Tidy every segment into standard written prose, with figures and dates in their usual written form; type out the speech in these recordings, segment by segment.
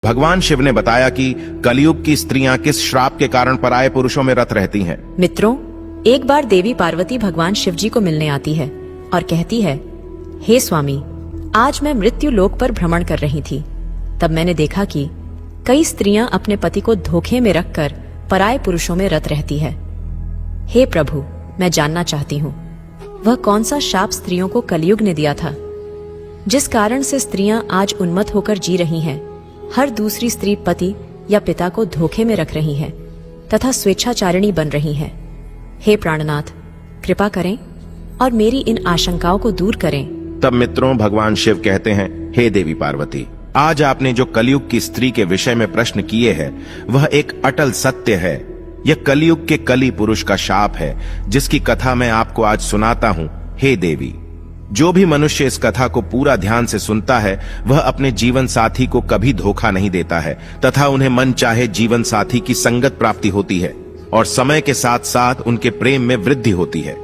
भगवान शिव ने बताया कि कलयुग की स्त्रियां किस श्राप के कारण पराये पुरुषों में रत रहती हैं। मित्रों, एक बार देवी पार्वती भगवान शिव जी को मिलने आती है और कहती है, हे स्वामी, आज मैं मृत्यु लोक पर भ्रमण कर रही थी। तब मैंने देखा कि कई स्त्रियां अपने पति को धोखे में रखकर पराये पुरुषों में रत रहती है। हे प्रभु, मैं जानना चाहती हूँ वह कौन सा शाप स्त्रियों को कलयुग ने दिया था, जिस कारण से स्त्रियां आज उन्मत्त होकर जी रही हैं, हर दूसरी स्त्री पति या पिता को धोखे में रख रही है तथा स्वेच्छाचारिणी बन रही है। हे प्राणनाथ, कृपा करें और मेरी इन आशंकाओं को दूर करें। तब मित्रों, भगवान शिव कहते हैं, हे देवी पार्वती, आज आपने जो कलयुग की स्त्री के विषय में प्रश्न किए हैं वह एक अटल सत्य है। यह कलयुग के कली पुरुष का शाप है, जिसकी कथा मैं आपको आज सुनाता हूँ। हे देवी, जो भी मनुष्य इस कथा को पूरा ध्यान से सुनता है वह अपने जीवन साथी को कभी धोखा नहीं देता है तथा उन्हें मन चाहे जीवन साथी की संगत प्राप्ति होती है और समय के साथ साथ उनके प्रेम में वृद्धि होती है।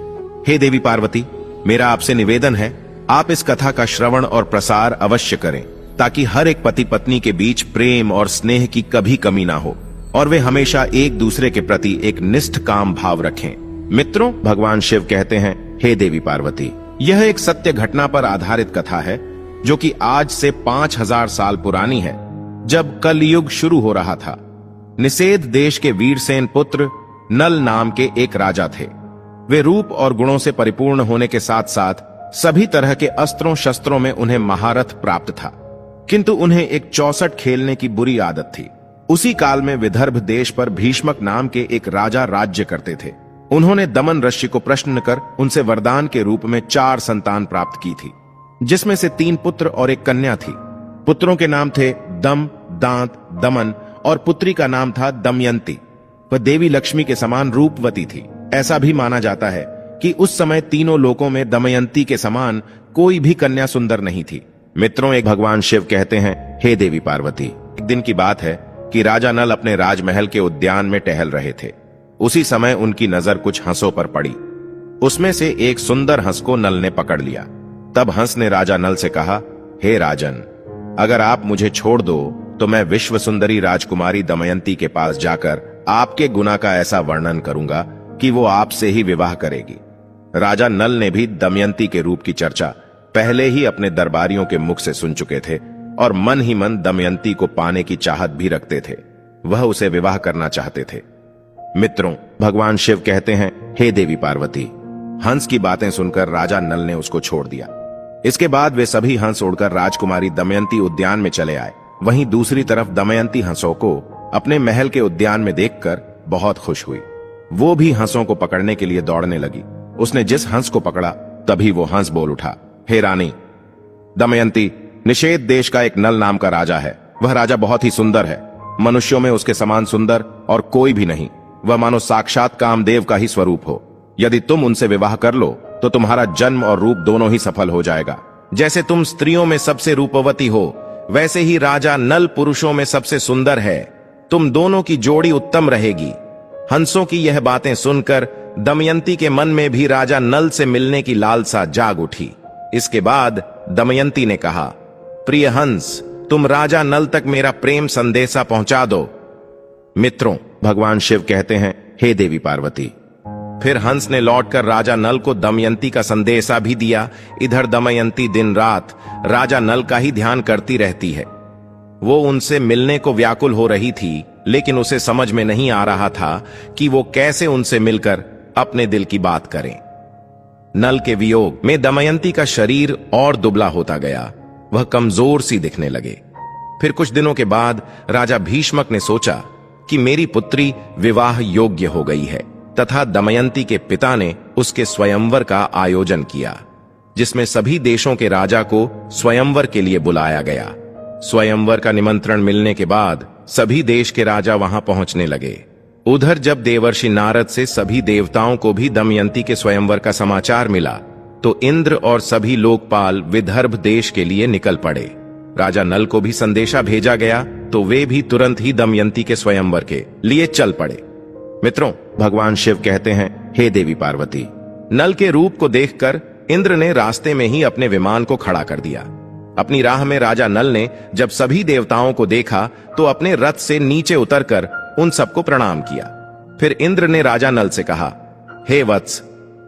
हे देवी पार्वती, मेरा आपसे निवेदन है, आप इस कथा का श्रवण और प्रसार अवश्य करें ताकि हर एक पति पत्नी के बीच प्रेम और स्नेह की कभी कमी ना हो और वे हमेशा एक दूसरे के प्रति एक निष्ठ काम भाव रखें। मित्रों, भगवान शिव कहते हैं, हे देवी पार्वती, यह एक सत्य घटना पर आधारित कथा है जो कि आज से 5000 साल पुरानी है, जब कलयुग शुरू हो रहा था। निषेध देश के वीरसेन पुत्र नल नाम के एक राजा थे। वे रूप और गुणों से परिपूर्ण होने के साथ साथ सभी तरह के अस्त्रों शस्त्रों में उन्हें महारथ प्राप्त था, किंतु उन्हें एक चौसठ खेलने की बुरी आदत थी। उसी काल में विदर्भ देश पर भीष्मक नाम के एक राजा राज्य करते थे। उन्होंने दमन ऋषि को प्रश्न कर उनसे वरदान के रूप में 4 संतान प्राप्त की थी, जिसमें से 3 पुत्र और 1 कन्या थी। पुत्रों के नाम थे दम, दांत, दमन और पुत्री का नाम था दमयंती। वह देवी लक्ष्मी के समान रूपवती थी। ऐसा भी माना जाता है कि उस समय तीनों लोकों में दमयंती के समान कोई भी कन्या सुंदर नहीं थी। मित्रों, एक भगवान शिव कहते हैं, हे देवी पार्वती, एक दिन की बात है कि राजा नल अपने राजमहल के उद्यान में टहल रहे थे। उसी समय उनकी नजर कुछ हंसों पर पड़ी। उसमें से एक सुंदर हंस को नल ने पकड़ लिया। तब हंस ने राजा नल से कहा, हे राजन, अगर आप मुझे छोड़ दो तो मैं विश्व सुंदरी राजकुमारी दमयंती के पास जाकर आपके गुना का ऐसा वर्णन करूंगा कि वो आपसे ही विवाह करेगी। राजा नल ने भी दमयंती के रूप की चर्चा पहले ही अपने दरबारियों के मुख से सुन चुके थे और मन ही मन दमयंती को पाने की चाहत भी रखते थे। वह उसे विवाह करना चाहते थे। मित्रों, भगवान शिव कहते हैं, हे देवी पार्वती, हंस की बातें सुनकर राजा नल ने उसको छोड़ दिया। इसके बाद वे सभी हंस उड़कर राजकुमारी दमयंती उद्यान में चले आए। वहीं दूसरी तरफ दमयंती हंसों को अपने महल के उद्यान में देखकर बहुत खुश हुई। वो भी हंसों को पकड़ने के लिए दौड़ने लगी। उसने जिस हंस को पकड़ा तभी वो हंस बोल उठा, हे रानी दमयंती, निषेध देश का एक नल नाम का राजा है। वह राजा बहुत ही सुंदर है। मनुष्यों में उसके समान सुंदर और कोई भी नहीं। वह मानो साक्षात कामदेव का ही स्वरूप हो। यदि तुम उनसे विवाह कर लो तो तुम्हारा जन्म और रूप दोनों ही सफल हो जाएगा। जैसे तुम स्त्रियों में सबसे रूपवती हो, वैसे ही राजा नल पुरुषों में सबसे सुंदर है। तुम दोनों की जोड़ी उत्तम रहेगी। हंसों की यह बातें सुनकर दमयंती के मन में भी राजा नल से मिलने की लालसा जाग उठी। इसके बाद दमयंती ने कहा, प्रिय हंस, तुम राजा नल तक मेरा प्रेम संदेशा पहुंचा दो। मित्रों, भगवान शिव कहते हैं, हे देवी पार्वती, फिर हंस ने लौटकर राजा नल को दमयंती का संदेशा भी दिया। इधर दमयंती दिन रात राजा नल का ही ध्यान करती रहती है। वो उनसे मिलने को व्याकुल हो रही थी, लेकिन उसे समझ में नहीं आ रहा था कि वो कैसे उनसे मिलकर अपने दिल की बात करें। नल के वियोग में दमयंती का शरीर और दुबला होता गया। वह कमजोर सी दिखने लगे। फिर कुछ दिनों के बाद राजा भीष्मक ने सोचा कि मेरी पुत्री विवाह योग्य हो गई है तथा दमयंती के पिता ने उसके स्वयंवर का आयोजन किया, जिसमें सभी देशों के राजा को स्वयंवर के लिए बुलाया गया। स्वयंवर का निमंत्रण मिलने के बाद सभी देश के राजा वहां पहुंचने लगे। उधर जब देवर्षि नारद से सभी देवताओं को भी दमयंती के स्वयंवर का समाचार मिला तो इंद्र और सभी लोकपाल विदर्भ देश के लिए निकल पड़े। राजा नल को भी संदेशा भेजा गया तो वे भी तुरंत ही दमयंती के स्वयंवर के लिए चल पड़े। मित्रों, भगवान शिव कहते हैं, हे देवी पार्वती, नल के रूप को देखकर इंद्र ने रास्ते में ही अपने विमान को खड़ा कर दिया। अपनी राह में राजा नल ने जब सभी देवताओं को देखा तो अपने रथ से नीचे उतरकर उन सबको प्रणाम किया। फिर इंद्र ने राजा नल से कहा, हे वत्स,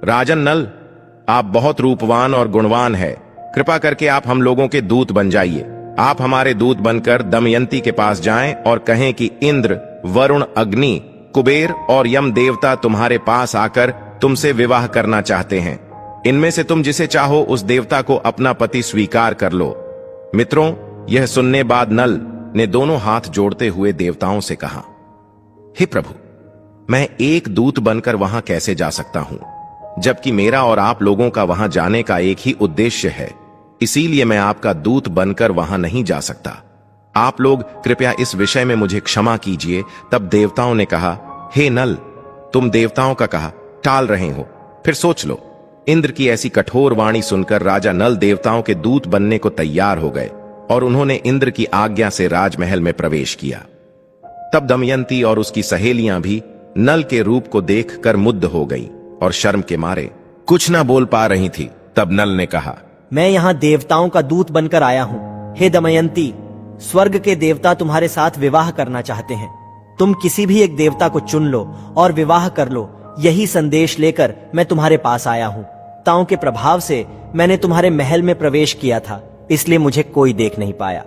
राजन नल, आप बहुत रूपवान और गुणवान है। कृपा करके आप हम लोगों के दूत बन जाइए। आप हमारे दूत बनकर दमयंती के पास जाएं और कहें कि इंद्र, वरुण, अग्नि, कुबेर और यम देवता तुम्हारे पास आकर तुमसे विवाह करना चाहते हैं। इनमें से तुम जिसे चाहो उस देवता को अपना पति स्वीकार कर लो। मित्रों, यह सुनने बाद नल ने दोनों हाथ जोड़ते हुए देवताओं से कहा, हे प्रभु, मैं एक दूत बनकर वहां कैसे जा सकता हूं, जबकि मेरा और आप लोगों का वहां जाने का एक ही उद्देश्य है। इसीलिए मैं आपका दूत बनकर वहां नहीं जा सकता। आप लोग कृपया इस विषय में मुझे क्षमा कीजिए। तब देवताओं ने कहा, हे नल, तुम देवताओं का कहा टाल रहे हो, फिर सोच लो। इंद्र की ऐसी कठोर वाणी सुनकर राजा नल देवताओं के दूत बनने को तैयार हो गए और उन्होंने इंद्र की आज्ञा से राजमहल में प्रवेश किया। तब दमयंती और उसकी सहेलियां भी नल के रूप को देखकर मुग्ध हो गईं और शर्म के मारे कुछ न बोल पा रही थी। तब नल ने कहा, मैं यहाँ देवताओं का दूत बनकर आया हूँ। हे दमयंती, स्वर्ग के देवता तुम्हारे साथ विवाह करना चाहते हैं। तुम किसी भी एक देवता को चुन लो और विवाह कर लो। यही संदेश लेकर मैं तुम्हारे पास आया हूँ। ताओं के प्रभाव से मैंने तुम्हारे महल में प्रवेश किया था, इसलिए मुझे कोई देख नहीं पाया।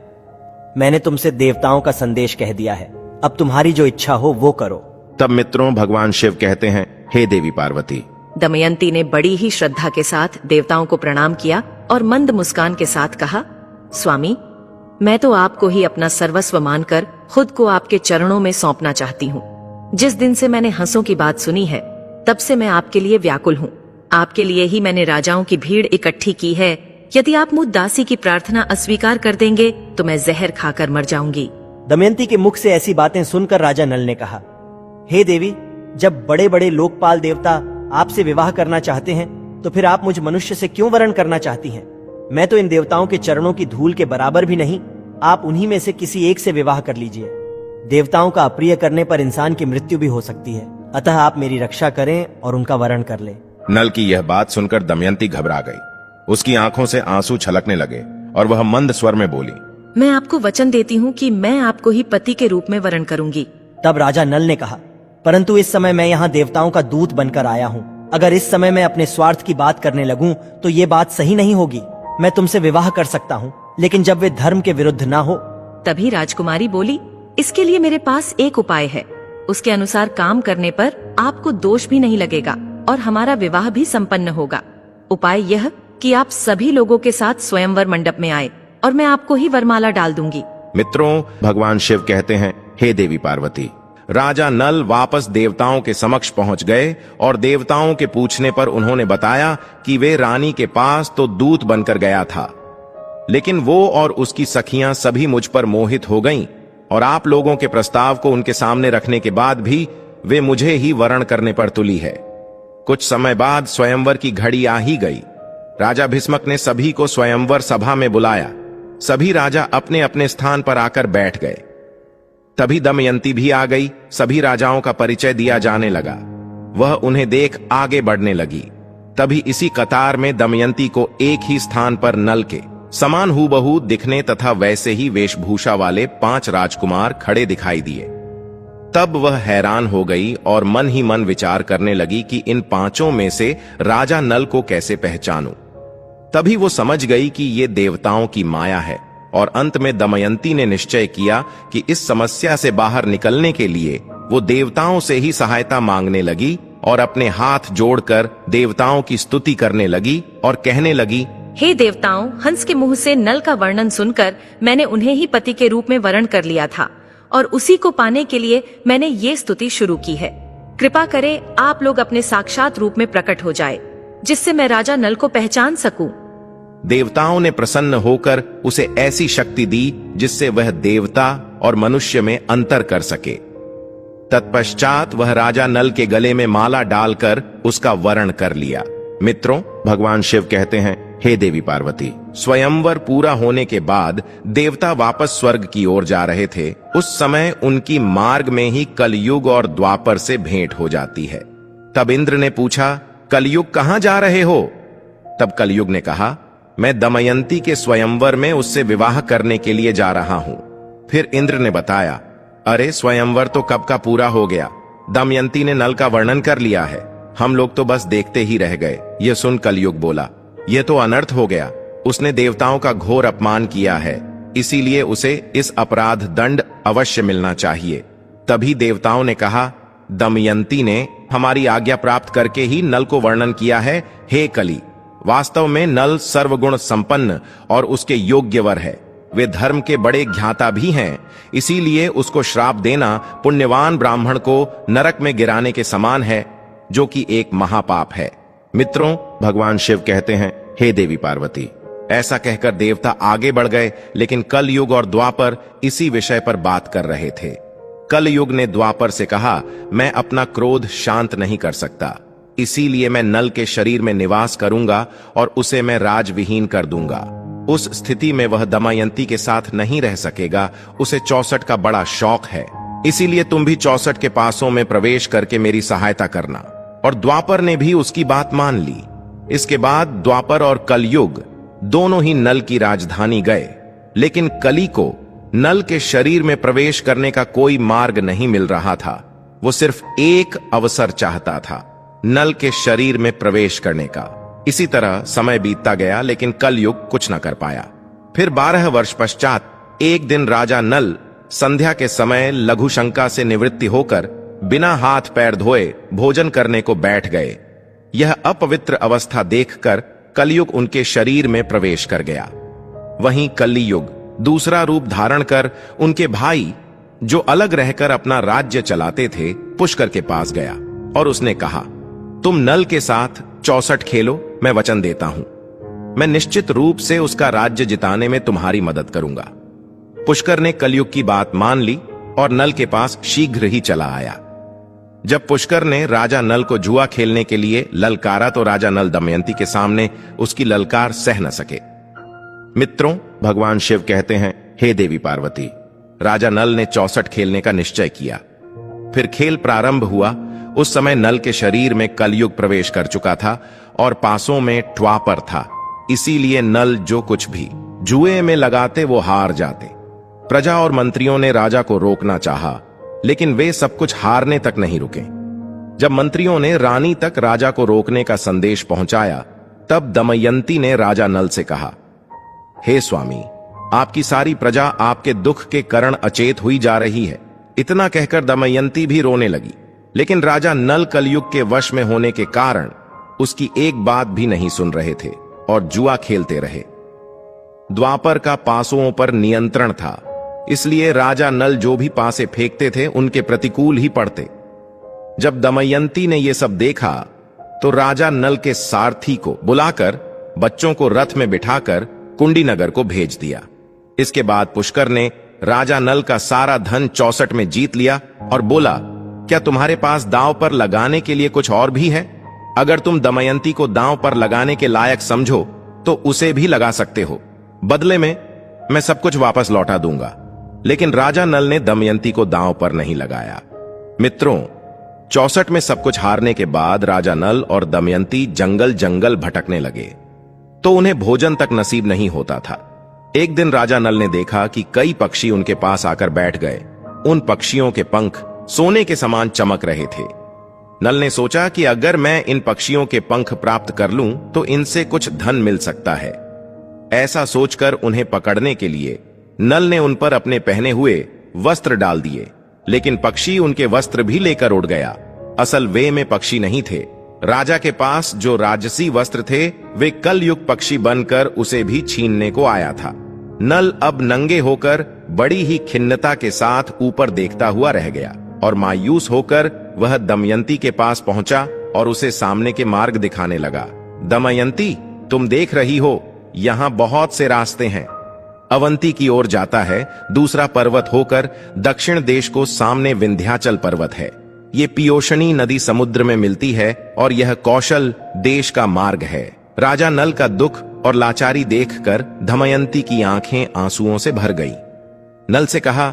मैंने तुमसे देवताओं का संदेश कह दिया है। अब तुम्हारी जो इच्छा हो वो करो। तब मित्रों, भगवान शिव कहते हैं, हे देवी पार्वती। दमयंती ने बड़ी ही श्रद्धा के साथ देवताओं को प्रणाम किया और मंद मुस्कान के साथ कहा, स्वामी, मैं तो आपको ही अपना सर्वस्व मानकर खुद को आपके चरणों में सौंपना चाहती हूँ। जिस दिन से मैंने हंसों की बात सुनी है, तब से मैं आपके लिए व्याकुल हूँ। आपके लिए ही मैंने राजाओं की भीड़ इकट्ठी की है। यदि आप मुझ दासी की प्रार्थना अस्वीकार कर देंगे तो मैं जहर खाकर मर जाऊंगी। दमयंती के मुख से ऐसी बातें सुनकर राजा नल ने कहा, हे देवी, जब बड़े बड़े लोकपाल देवता आपसे विवाह करना चाहते हैं तो फिर आप मुझ मनुष्य से क्यों वरण करना चाहती हैं? मैं तो इन देवताओं के चरणों की धूल के बराबर भी नहीं। आप उन्हीं में से किसी एक से विवाह कर लीजिए। देवताओं का अप्रिय करने पर इंसान की मृत्यु भी हो सकती है। अतः आप मेरी रक्षा करें और उनका वरण कर लें। नल की यह बात सुनकर दमयंती घबरा गई। उसकी आंखों से आंसू छलकने लगे और वह मंद स्वर में बोली, मैं आपको वचन देती हूँ कि मैं आपको ही पति के रूप में वरण करूंगी। तब राजा नल ने कहा, परंतु इस समय मैं यहाँ देवताओं का दूत बनकर आया हूँ। अगर इस समय मैं अपने स्वार्थ की बात करने लगूं तो ये बात सही नहीं होगी। मैं तुमसे विवाह कर सकता हूँ, लेकिन जब वे धर्म के विरुद्ध ना हो। तभी राजकुमारी बोली, इसके लिए मेरे पास एक उपाय है। उसके अनुसार काम करने पर आपको दोष भी नहीं लगेगा और हमारा विवाह भी संपन्न होगा। उपाय यह कि आप सभी लोगों के साथ स्वयंवर मंडप में आए और मैं आपको ही वरमाला डाल दूंगी। मित्रों, भगवान शिव कहते हैं, हे देवी पार्वती। राजा नल वापस देवताओं के समक्ष पहुंच गए और देवताओं के पूछने पर उन्होंने बताया कि वे रानी के पास तो दूत बनकर गया था, लेकिन वो और उसकी सखियां सभी मुझ पर मोहित हो गईं और आप लोगों के प्रस्ताव को उनके सामने रखने के बाद भी वे मुझे ही वरण करने पर तुली है। कुछ समय बाद स्वयंवर की घड़ी आ ही गई। राजा भीष्मक ने सभी को स्वयंवर सभा में बुलाया। सभी राजा अपने अपने स्थान पर आकर बैठ गए। तभी दमयंती भी आ गई। सभी राजाओं का परिचय दिया जाने लगा। वह उन्हें देख आगे बढ़ने लगी। तभी इसी कतार में दमयंती को एक ही स्थान पर नल के समान हूबहू दिखने तथा वैसे ही वेशभूषा वाले 5 राजकुमार खड़े दिखाई दिए। तब वह हैरान हो गई और मन ही मन विचार करने लगी कि इन 5 में से राजा नल को कैसे पहचानूं। तभी वो समझ गई कि ये देवताओं की माया है और अंत में दमयंती ने निश्चय किया कि इस समस्या से बाहर निकलने के लिए वो देवताओं से ही सहायता मांगने लगी और अपने हाथ जोड़कर देवताओं की स्तुति करने लगी और कहने लगी, हे देवताओं, हंस के मुंह से नल का वर्णन सुनकर मैंने उन्हें ही पति के रूप में वरण कर लिया था और उसी को पाने के लिए मैंने ये स्तुति शुरू की है। कृपा करें आप लोग अपने साक्षात रूप में प्रकट हो जाए, जिससे मैं राजा नल को पहचान सकूं। देवताओं ने प्रसन्न होकर उसे ऐसी शक्ति दी जिससे वह देवता और मनुष्य में अंतर कर सके। तत्पश्चात वह राजा नल के गले में माला डालकर उसका वरण कर लिया। मित्रों, भगवान शिव कहते हैं, हे देवी पार्वती, स्वयंवर पूरा होने के बाद देवता वापस स्वर्ग की ओर जा रहे थे। उस समय उनकी मार्ग में ही कलयुग और द्वापर से भेंट हो जाती है। तब इंद्र ने पूछा, कलयुग कहां जा रहे हो? तब कलयुग ने कहा, मैं दमयंती के स्वयंवर में उससे विवाह करने के लिए जा रहा हूं। फिर इंद्र ने बताया, अरे स्वयंवर तो कब का पूरा हो गया। दमयंती ने नल का वर्णन कर लिया है, हम लोग तो बस देखते ही रह गए। यह सुन कलयुग बोला, यह तो अनर्थ हो गया। उसने देवताओं का घोर अपमान किया है, इसीलिए उसे इस अपराध दंड अवश्य मिलना चाहिए। तभी देवताओं ने कहा, दमयंती ने हमारी आज्ञा प्राप्त करके ही नल को वर्णन किया है। हे कली, वास्तव में नल सर्वगुण संपन्न और उसके योग्य वर है। वे धर्म के बड़े ज्ञाता भी हैं, इसीलिए उसको श्राप देना पुण्यवान ब्राह्मण को नरक में गिराने के समान है, जो कि एक महापाप है। मित्रों, भगवान शिव कहते हैं, हे देवी पार्वती। ऐसा कहकर देवता आगे बढ़ गए, लेकिन कलयुग और द्वापर इसी विषय पर बात कर रहे थे। कलयुग ने द्वापर से कहा, मैं अपना क्रोध शांत नहीं कर सकता, इसीलिए मैं नल के शरीर में निवास करूंगा और उसे मैं राजविहीन कर दूंगा। उस स्थिति में वह दमयंती के साथ नहीं रह सकेगा। उसे 64 का बड़ा शौक है, इसीलिए तुम भी 64 के पासों में प्रवेश करके मेरी सहायता करना। और द्वापर ने भी उसकी बात मान ली। इसके बाद द्वापर और कलयुग दोनों ही नल की राजधानी गए, लेकिन कली को नल के शरीर में प्रवेश करने का कोई मार्ग नहीं मिल रहा था। वो सिर्फ एक अवसर चाहता था, नल के शरीर में प्रवेश करने का। इसी तरह समय बीतता गया, लेकिन कलयुग कुछ न कर पाया। फिर 12 वर्ष पश्चात एक दिन राजा नल संध्या के समय लघुशंका से निवृत्ति होकर बिना हाथ पैर धोए भोजन करने को बैठ गए। यह अपवित्र अवस्था देखकर कलयुग उनके शरीर में प्रवेश कर गया। वहीं कलियुग दूसरा रूप धारण कर उनके भाई, जो अलग रहकर अपना राज्य चलाते थे, पुष्कर के पास गया और उसने कहा, तुम नल के साथ 64 खेलो, मैं वचन देता हूं। मैं निश्चित रूप से उसका राज्य जिताने में तुम्हारी मदद करूंगा। पुष्कर ने कलयुग की बात मान ली और नल के पास शीघ्र ही चला आया। जब पुष्कर ने राजा नल को जुआ खेलने के लिए ललकारा तो राजा नल दमयंती के सामने उसकी ललकार सह न सके। मित्रों, भगवान शिव कहते हैं, हे देवी पार्वती। राजा नल ने 64 खेलने का निश्चय किया। फिर खेल प्रारंभ हुआ। उस समय नल के शरीर में कलयुग प्रवेश कर चुका था और पासों में ट्वापर था, इसीलिए नल जो कुछ भी जुए में लगाते वो हार जाते। प्रजा और मंत्रियों ने राजा को रोकना चाहा, लेकिन वे सब कुछ हारने तक नहीं रुके। जब मंत्रियों ने रानी तक राजा को रोकने का संदेश पहुंचाया, तब दमयंती ने राजा नल से कहा, हे स्वामी, आपकी सारी प्रजा आपके दुख के कारण अचेत हुई जा रही है। इतना कहकर दमयंती भी रोने लगी, लेकिन राजा नल कलयुग के वश में होने के कारण उसकी एक बात भी नहीं सुन रहे थे और जुआ खेलते रहे। द्वापर का पासों पर नियंत्रण था, इसलिए राजा नल जो भी पासे फेंकते थे उनके प्रतिकूल ही पड़ते। जब दमयंती ने यह सब देखा तो राजा नल के सारथी को बुलाकर बच्चों को रथ में बिठाकर कुंडीनगर को भेज दिया। इसके बाद पुष्कर ने राजा नल का सारा धन 64 में जीत लिया और बोला, क्या तुम्हारे पास दांव पर लगाने के लिए कुछ और भी है? अगर तुम दमयंती को दांव पर लगाने के लायक समझो तो उसे भी लगा सकते हो। बदले में मैं सब कुछ वापस लौटा दूंगा। लेकिन राजा नल ने दमयंती को दांव पर नहीं लगाया। मित्रों, 64 में सब कुछ हारने के बाद राजा नल और दमयंती जंगल जंगल भटकने लगे, तो उन्हें भोजन तक नसीब नहीं होता था। एक दिन राजा नल ने देखा कि कई पक्षी उनके पास आकर बैठ गए। उन पक्षियों के पंख सोने के समान चमक रहे थे। नल ने सोचा कि अगर मैं इन पक्षियों के पंख प्राप्त कर लूं तो इनसे कुछ धन मिल सकता है। ऐसा सोचकर उन्हें पकड़ने के लिए नल ने उन पर अपने पहने हुए वस्त्र डाल दिए, लेकिन पक्षी उनके वस्त्र भी लेकर उड़ गया। असल वे में पक्षी नहीं थे। राजा के पास जो राजसी वस्त्र थे वे कलयुग पक्षी बनकर उसे भी छीनने को आया था। नल अब नंगे होकर बड़ी ही खिन्नता के साथ ऊपर देखता हुआ रह गया और मायूस होकर वह दमयंती के पास पहुंचा और उसे सामने के मार्ग दिखाने लगा। दमयंती, तुम देख रही हो, यहां बहुत से रास्ते हैं। अवंती की ओर जाता है, दूसरा पर्वत होकर दक्षिण देश को सामने विंध्याचल पर्वत है। ये पियोशनी नदी समुद्र में मिलती है और यह कौशल देश का मार्ग है। राजा नल का दुख और लाचारी देखकर दमयंती की आंखें आंसुओं से भर गई। नल से कहा,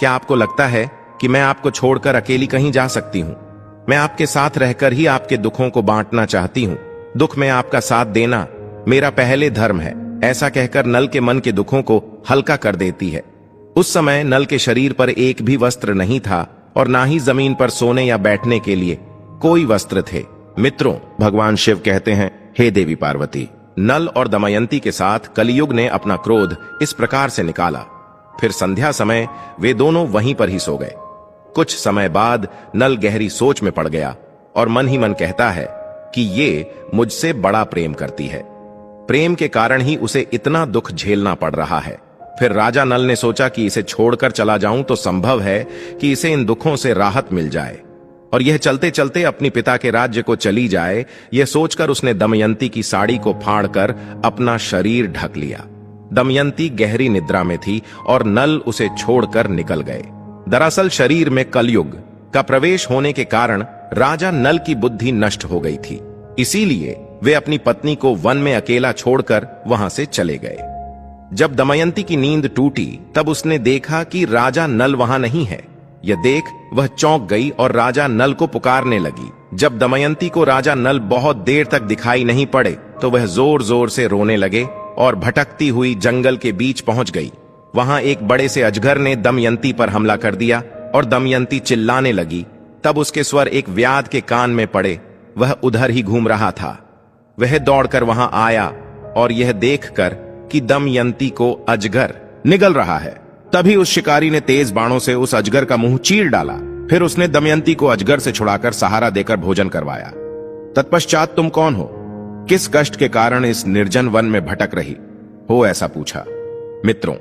क्या आपको लगता है कि मैं आपको छोड़कर अकेली कहीं जा सकती हूं? मैं आपके साथ रहकर ही आपके दुखों को बांटना चाहती हूं। दुख में आपका साथ देना मेरा पहले धर्म है, ऐसा कहकर नल के मन के दुखों को हल्का कर देती है। उस समय नल के शरीर पर एक भी वस्त्र नहीं था और ना ही जमीन पर सोने या बैठने के लिए कोई वस्त्र थे। मित्रों, भगवान शिव कहते हैं, हे देवी पार्वती, नल और दमयंती के साथ कलियुग ने अपना क्रोध इस प्रकार से निकाला। फिर संध्या समय वे दोनों वहीं पर ही सो गए। कुछ समय बाद नल गहरी सोच में पड़ गया और मन ही मन कहता है कि ये मुझसे बड़ा प्रेम करती है। प्रेम के कारण ही उसे इतना दुख झेलना पड़ रहा है। फिर राजा नल ने सोचा कि इसे छोड़कर चला जाऊं तो संभव है कि इसे इन दुखों से राहत मिल जाए और यह चलते चलते अपने पिता के राज्य को चली जाए। यह सोचकर उसने दमयंती की साड़ी को फाड़कर अपना शरीर ढक लिया। दमयंती गहरी निद्रा में थी और नल उसे छोड़कर निकल गए। दरअसल शरीर में कलयुग का प्रवेश होने के कारण राजा नल की बुद्धि नष्ट हो गई थी, इसीलिए वे अपनी पत्नी को वन में अकेला छोड़कर वहां से चले गए। जब दमयंती की नींद टूटी तब उसने देखा कि राजा नल वहां नहीं है। यह देख वह चौंक गई और राजा नल को पुकारने लगी। जब दमयंती को राजा नल बहुत देर तक दिखाई नहीं पड़े तो वह जोर जोर से रोने लगे और भटकती हुई जंगल के बीच पहुंच गई। वहां एक बड़े से अजगर ने दमयंती पर हमला कर दिया और दमयंती चिल्लाने लगी। तब उसके स्वर एक व्याध के कान में पड़े। वह उधर ही घूम रहा था। वह दौड़कर वहां आया और यह देखकर कि दमयंती को अजगर निगल रहा है, तभी उस शिकारी ने तेज बाणों से उस अजगर का मुंह चीर डाला। फिर उसने दमयंती को अजगर से छुड़ाकर सहारा देकर भोजन करवाया। तत्पश्चात तुम कौन हो? किस कष्ट के कारण इस निर्जन वन में भटक रही हो? ऐसा पूछा। मित्रों,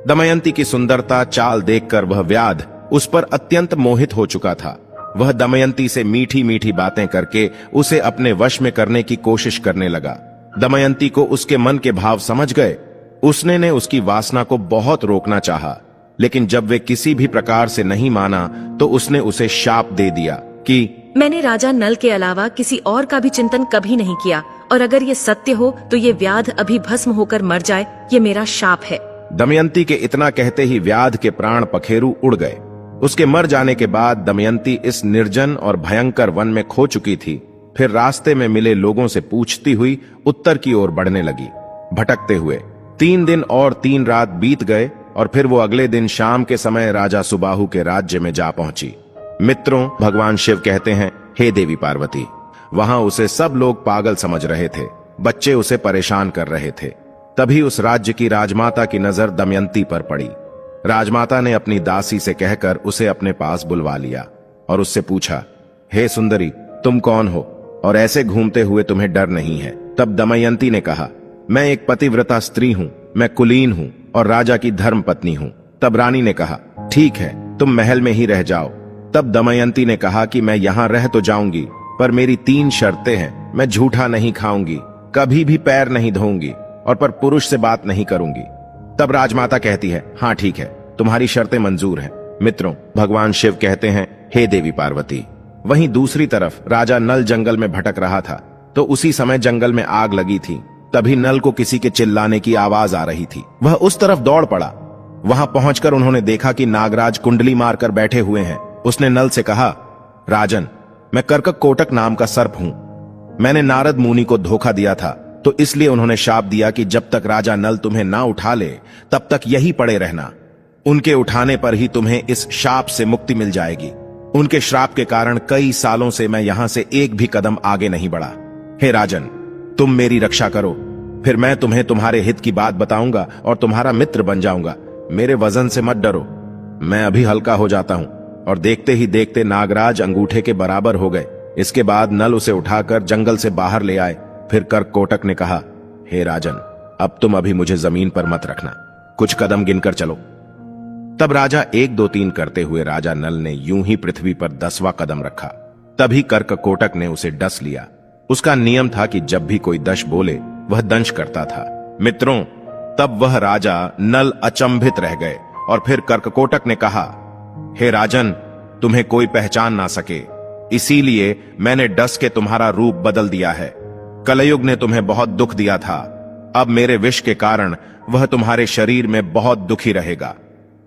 दमयंती की सुंदरता चाल देखकर वह व्याध उस पर अत्यंत मोहित हो चुका था। वह दमयंती से मीठी मीठी बातें करके उसे अपने वश में करने की कोशिश करने लगा। दमयंती को उसके मन के भाव समझ गए। उसने ने उसकी वासना को बहुत रोकना चाहा, लेकिन जब वे किसी भी प्रकार से नहीं माना तो उसने उसे शाप दे दिया कि मैंने राजा नल के अलावा किसी और का भी चिंतन कभी नहीं किया, और अगर ये सत्य हो तो ये व्याध अभी भस्म होकर मर जाए, ये मेरा शाप है। दमयंती के इतना कहते ही व्याध के प्राण पखेरु उड़ गए। उसके मर जाने के बाद दमयंती इस निर्जन और भयंकर वन में खो चुकी थी। फिर रास्ते में मिले लोगों से पूछती हुई उत्तर की ओर बढ़ने लगी। भटकते हुए 3 दिन और 3 रात बीत गए और फिर वो अगले दिन शाम के समय राजा सुबाहु के राज्य में जा पहुंची। मित्रों, भगवान शिव कहते हैं, हे देवी पार्वती, वहां उसे सब लोग पागल समझ रहे थे। बच्चे उसे परेशान कर रहे थे। तभी उस राज्य की राजमाता की नजर दमयंती पर पड़ी। राजमाता ने अपनी दासी से कहकर उसे अपने पास बुलवा लिया और उससे पूछा, हे सुंदरी, तुम कौन हो और ऐसे घूमते हुए तुम्हें डर नहीं है? तब दमयंती ने कहा, मैं एक पतिव्रता स्त्री हूं, मैं कुलीन हूं और राजा की धर्म पत्नी हूं। तब रानी ने कहा, ठीक है, तुम महल में ही रह जाओ। तब दमयंती ने कहा कि मैं यहां रह तो जाऊंगी, पर मेरी 3 शर्तें हैं। मैं झूठा नहीं खाऊंगी, कभी भी पैर नहीं धोऊंगी और पर पुरुष से बात नहीं करूंगी। तब राजमाता कहती है, हाँ ठीक है, तुम्हारी शर्तें मंजूर हैं। मित्रों, भगवान शिव कहते हैं, हे देवी पार्वती, वहीं दूसरी तरफ राजा नल जंगल में भटक रहा था तो उसी समय जंगल में आग लगी थी। तभी नल को किसी के चिल्लाने की आवाज आ रही थी। वह उस तरफ दौड़ पड़ा। वहां पहुंचकर उन्होंने देखा कि नागराज कुंडली मारकर बैठे हुए हैं। उसने नल से कहा, राजन, मैं कर्कक कोटक नाम का सर्प हूं। मैंने नारद मुनि को धोखा दिया था, तो इसलिए उन्होंने शाप दिया कि जब तक राजा नल तुम्हें ना उठा ले तब तक यही पड़े रहना। उनके उठाने पर ही तुम्हें इस शाप से मुक्ति मिल जाएगी। उनके श्राप के कारण कई सालों से मैं यहां से एक भी कदम आगे नहीं बढ़ा। हे राजन, तुम मेरी रक्षा करो, फिर मैं तुम्हें तुम्हारे हित की बात बताऊंगा और तुम्हारा मित्र बन जाऊंगा। मेरे वजन से मत डरो, मैं अभी हल्का हो जाता हूं। और देखते ही देखते नागराज अंगूठे के बराबर हो गए। इसके बाद नल उसे उठाकर जंगल से बाहर ले आए। फिर कर्ककोटक ने कहा, हे राजन, अब तुम अभी मुझे जमीन पर मत रखना, कुछ कदम गिनकर चलो। तब राजा 1 2 3 करते हुए राजा नल ने यूं ही पृथ्वी पर 10वां कदम रखा। तभी कर्ककोटक ने उसे डस लिया। उसका नियम था कि जब भी कोई दश बोले वह दंश करता था। मित्रों, तब वह राजा नल अचंभित रह गए और फिर कर्ककोटक ने कहा, हे राजन, तुम्हें कोई पहचान ना सके, इसीलिए मैंने डस के तुम्हारा रूप बदल दिया है। कलयुग ने तुम्हें बहुत दुख दिया था, अब मेरे विष के कारण वह तुम्हारे शरीर में बहुत दुखी रहेगा।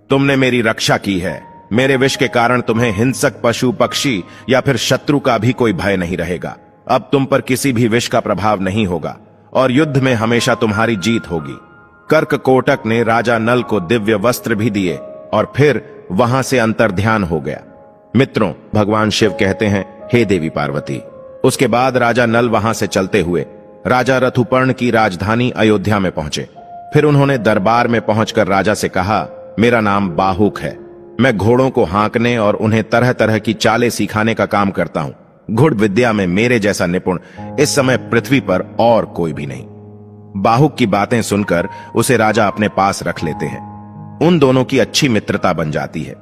तुमने मेरी रक्षा की है, मेरे विष के कारण तुम्हें हिंसक पशु पक्षी या फिर शत्रु का भी कोई भय नहीं रहेगा। अब तुम पर किसी भी विष का प्रभाव नहीं होगा और युद्ध में हमेशा तुम्हारी जीत होगी। कर्ककोटक ने राजा नल को दिव्य वस्त्र भी दिए और फिर वहां से अंतर्ध्यान हो गया। मित्रों, भगवान शिव कहते हैं, हे देवी पार्वती। उसके बाद राजा नल वहां से चलते हुए राजा ऋतुपर्ण की राजधानी अयोध्या में पहुंचे। फिर उन्होंने दरबार में पहुंचकर राजा से कहा, मेरा नाम बाहुक है। मैं घोड़ों को हाँकने और उन्हें तरह तरह की चालें सिखाने का काम करता हूं। घुड़ विद्या में मेरे जैसा निपुण इस समय पृथ्वी पर और कोई भी नहीं। बाहुक की बातें सुनकर उसे राजा अपने पास रख लेते हैं। उन दोनों की अच्छी मित्रता बन जाती है।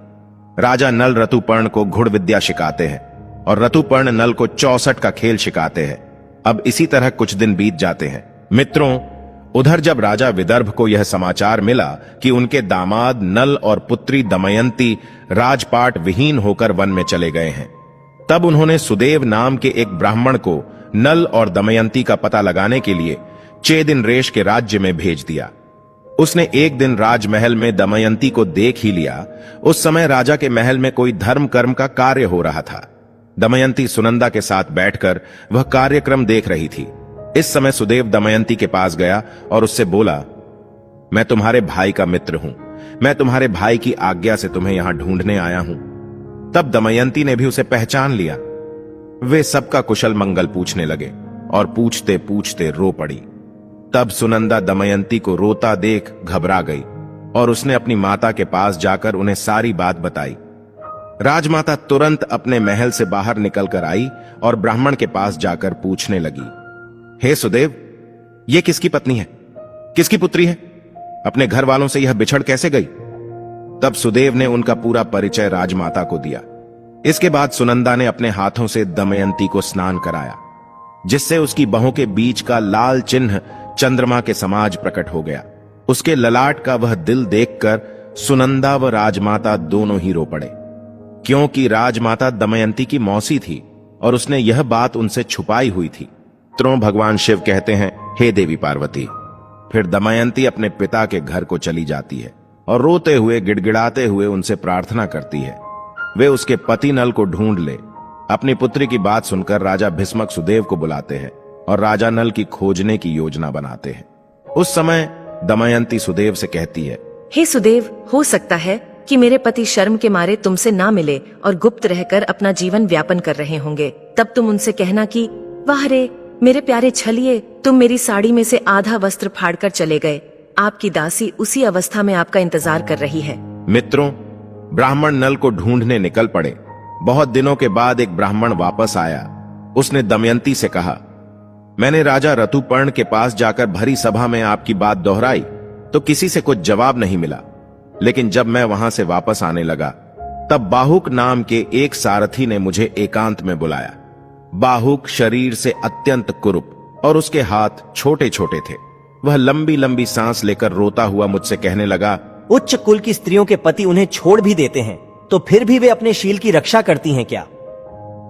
राजा नल ऋतुपर्ण को घुड़ विद्या सिखाते हैं और ऋतुपर्ण नल को 64 का खेल सिखाते हैं। अब इसी तरह कुछ दिन बीत जाते हैं। मित्रों, उधर जब राजा विदर्भ को यह समाचार मिला कि उनके दामाद नल और पुत्री दमयंती राजपाट विहीन होकर वन में चले गए हैं, तब उन्होंने सुदेव नाम के एक ब्राह्मण को नल और दमयंती का पता लगाने के लिए चेदिन रेश के राज्य में भेज दिया। उसने एक दिन राजमहल में दमयंती को देख ही लिया। उस समय राजा के महल में कोई धर्म कर्म का कार्य हो रहा था। दमयंती सुनंदा के साथ बैठकर वह कार्यक्रम देख रही थी। इस समय सुदेव दमयंती के पास गया और उससे बोला, मैं तुम्हारे भाई का मित्र हूं। मैं तुम्हारे भाई की आज्ञा से तुम्हें यहां ढूंढने आया हूं। तब दमयंती ने भी उसे पहचान लिया। वे सबका कुशल मंगल पूछने लगे और पूछते पूछते रो पड़ी। तब सुनंदा दमयंती को रोता देख घबरा गई और उसने अपनी माता के पास जाकर उन्हें सारी बात बताई। राजमाता तुरंत अपने महल से बाहर निकलकर आई और ब्राह्मण के पास जाकर पूछने लगी, हे सुदेव, ये किसकी पत्नी है? किसकी पुत्री है? अपने घर वालों से यह बिछड़ कैसे गई? तब सुदेव ने उनका पूरा परिचय राजमाता को दिया। इसके बाद सुनंदा ने अपने हाथों से दमयंती को स्नान कराया, जिससे उसकी बाहों के बीच का लाल चिन्ह चंद्रमा के समाज प्रकट हो गया। उसके ललाट का वह दिल देखकर सुनंदा व राजमाता दोनों ही रो पड़े, क्योंकि राजमाता दमयंती की मौसी थी और उसने यह बात उनसे छुपाई हुई थी। मित्रों, भगवान शिव कहते हैं, हे देवी पार्वती। फिर दमयंती अपने पिता के घर को चली जाती है और रोते हुए गिड़गिड़ाते हुए उनसे प्रार्थना करती है वे उसके पति नल को ढूंढ ले। अपनी पुत्री की बात सुनकर राजा भीष्मक सुदेव को बुलाते हैं और राजा नल की खोजने की योजना बनाते हैं। उस समय दमयंती सुदेव से कहती है, हे सुदेव, हो सकता है कि मेरे पति शर्म के मारे तुमसे ना मिले और गुप्त रहकर अपना जीवन व्यापन कर रहे होंगे। तब तुम उनसे कहना कि वाह रे मेरे प्यारे छलिए, तुम मेरी साड़ी में से आधा वस्त्र फाड़कर चले गए। आपकी दासी उसी अवस्था में आपका इंतजार कर रही है। मित्रों, ब्राह्मण नल को ढूंढने निकल पड़े। बहुत दिनों के बाद एक ब्राह्मण वापस आया। उसने दमयंती से कहा, मैंने राजा ऋतुपर्ण के पास जाकर भरी सभा में आपकी बात दोहराई तो किसी से कुछ जवाब नहीं मिला। लेकिन जब मैं वहां से वापस आने लगा तब बाहुक नाम के एक सारथी ने मुझे एकांत में बुलाया। बाहुक शरीर से अत्यंत कुरूप और उसके हाथ छोटे छोटे थे। वह लंबी लंबी सांस लेकर रोता हुआ मुझसे कहने लगा, उच्च कुल की स्त्रियों के पति उन्हें छोड़ भी देते हैं तो फिर भी वे अपने शील की रक्षा करती हैं क्या?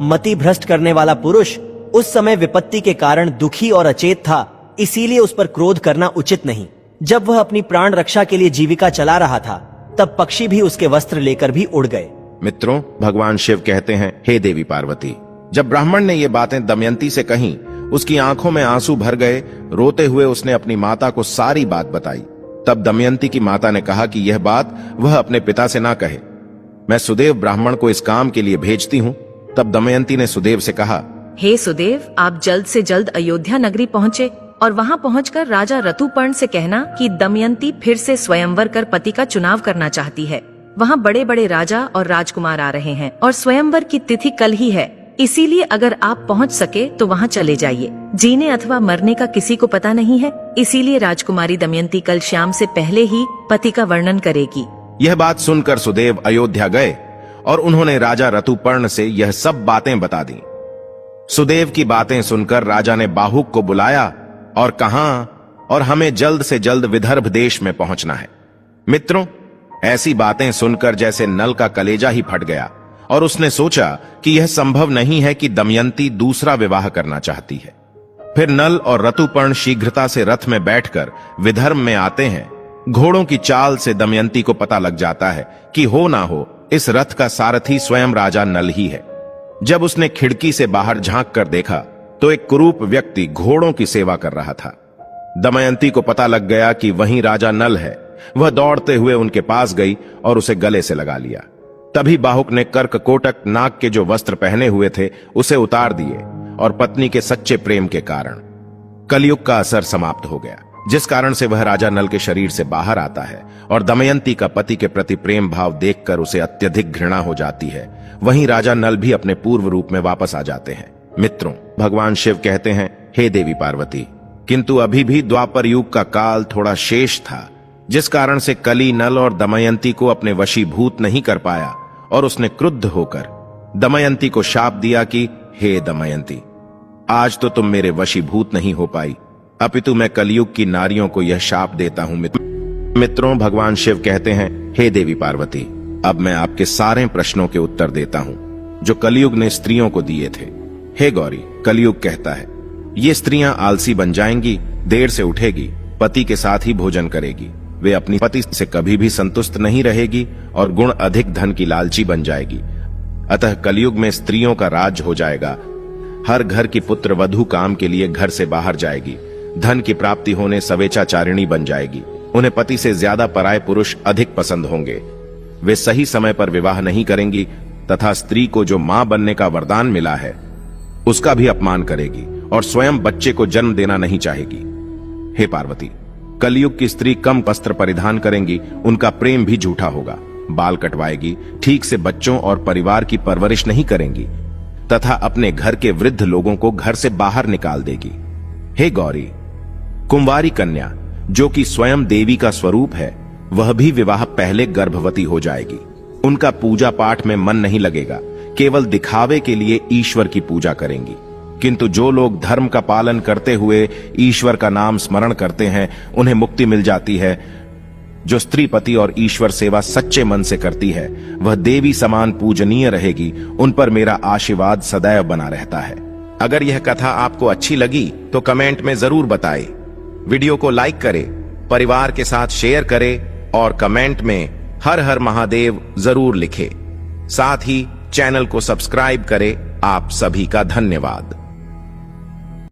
मति भ्रष्ट करने वाला पुरुष उस समय विपत्ति के कारण दुखी और अचेत था, इसीलिए उस पर क्रोध करना उचित नहीं। जब वह अपनी प्राण रक्षा के लिए जीविका चला रहा था तब पक्षी भी उसके वस्त्र लेकर भी उड़ गए। मित्रों, भगवान शिव कहते हैं, हे देवी पार्वती। जब ब्राह्मण ने ये बातें दमयंती से कहीं, उसकी आंखों में आंसू भर गए। रोते हुए उसने अपनी माता को सारी बात बताई। तब दमयंती की माता ने कहा कि यह बात वह अपने पिता से ना कहे, मैं सुदेव ब्राह्मण को इस काम के लिए भेजती हूँ। तब दमयंती ने सुदेव से कहा, हे सुदेव, आप जल्द से जल्द अयोध्या नगरी पहुँचे और वहाँ पहुँचकर राजा ऋतुपर्ण से कहना कि दमयंती फिर से स्वयंवर कर पति का चुनाव करना चाहती है। वहाँ बड़े बड़े राजा और राजकुमार आ रहे हैं और स्वयंवर की तिथि कल ही है, इसीलिए अगर आप पहुँच सके तो वहाँ चले जाइए। जीने अथवा मरने का किसी को पता नहीं है, इसीलिए राजकुमारी दमयंती कल शाम से पहले ही पति का वर्णन करेगी। यह बात सुनकर सुदेव अयोध्या गए और उन्होंने राजा ऋतुपर्ण से यह सब बातें बता दी। सुदेव की बातें सुनकर राजा ने बाहुक को बुलाया और कहा, और हमें जल्द से जल्द विदर्भ देश में पहुंचना है। मित्रों, ऐसी बातें सुनकर जैसे नल का कलेजा ही फट गया और उसने सोचा कि यह संभव नहीं है कि दमयंती दूसरा विवाह करना चाहती है। फिर नल और ऋतुपर्ण शीघ्रता से रथ में बैठकर विदर्भ में आते हैं। घोड़ों की चाल से दमयंती को पता लग जाता है कि हो ना हो इस रथ का सारथी स्वयं राजा नल ही है। जब उसने खिड़की से बाहर झांक कर देखा तो एक कुरूप व्यक्ति घोड़ों की सेवा कर रहा था। दमयंती को पता लग गया कि वहीं राजा नल है। वह दौड़ते हुए उनके पास गई और उसे गले से लगा लिया। तभी बाहुक ने कर्ककोटक नाग के जो वस्त्र पहने हुए थे उसे उतार दिए और पत्नी के सच्चे प्रेम के कारण कलयुग का असर समाप्त हो गया, जिस कारण से वह राजा नल के शरीर से बाहर आता है और दमयंती का पति के प्रति प्रेम भाव देखकर उसे अत्यधिक घृणा हो जाती है। वहीं राजा नल भी अपने पूर्व रूप में वापस आ जाते हैं। मित्रों, भगवान शिव कहते हैं, हे देवी पार्वती, किंतु अभी भी द्वापर युग का काल थोड़ा शेष था, जिस कारण से कली नल और दमयंती को अपने वशीभूत नहीं कर पाया और उसने क्रुद्ध होकर दमयंती को शाप दिया कि हे दमयंती, आज तो तुम मेरे वशीभूत नहीं हो पाई, अपितु मैं कलयुग की नारियों को यह शाप देता हूं। मित्रों, भगवान शिव कहते हैं, हे देवी पार्वती, अब मैं आपके सारे प्रश्नों के उत्तर देता हूं जो कलयुग ने स्त्रियों को दिए थे। हे गौरी, कलयुग कहता है, ये स्त्रियां आलसी बन जाएंगी, देर से उठेगी, पति के साथ ही भोजन करेगी, वे अपनी पति से कभी भी संतुष्ट नहीं रहेगी और गुण अधिक धन की लालची बन जाएगी। अतः कलयुग में स्त्रियों का राज हो जाएगा। हर घर की पुत्र वधू काम के लिए घर से बाहर जाएगी, धन की प्राप्ति होने सवेचाचारिणी बन जाएगी, उन्हें पति से ज्यादा पराये पुरुष अधिक पसंद होंगे, वे सही समय पर विवाह नहीं करेंगी तथा स्त्री को जो मां बनने का वरदान मिला है उसका भी अपमान करेगी और स्वयं बच्चे को जन्म देना नहीं चाहेगी। हे पार्वती, कलयुग की स्त्री कम वस्त्र परिधान करेंगी, उनका प्रेम भी झूठा होगा, बाल कटवाएगी, ठीक से बच्चों और परिवार की परवरिश नहीं करेंगी तथा अपने घर के वृद्ध लोगों को घर से बाहर निकाल देगी। हे गौरी, कुंवारी कन्या जो कि स्वयं देवी का स्वरूप है, वह भी विवाह पहले गर्भवती हो जाएगी। उनका पूजा पाठ में मन नहीं लगेगा, केवल दिखावे के लिए ईश्वर की पूजा करेंगी। किंतु जो लोग धर्म का पालन करते हुए ईश्वर का नाम स्मरण करते हैं, उन्हें मुक्ति मिल जाती है। जो स्त्री पति और ईश्वर सेवा सच्चे मन से करती है, वह देवी समान पूजनीय रहेगी। उन पर मेरा आशीर्वाद सदैव बना रहता है। अगर यह कथा आपको अच्छी लगी तो कमेंट में जरूर बताएं, वीडियो को लाइक करें, परिवार के साथ शेयर करें और कमेंट में हर हर महादेव जरूर लिखें। साथ ही चैनल को सब्सक्राइब करें। आप सभी का धन्यवाद।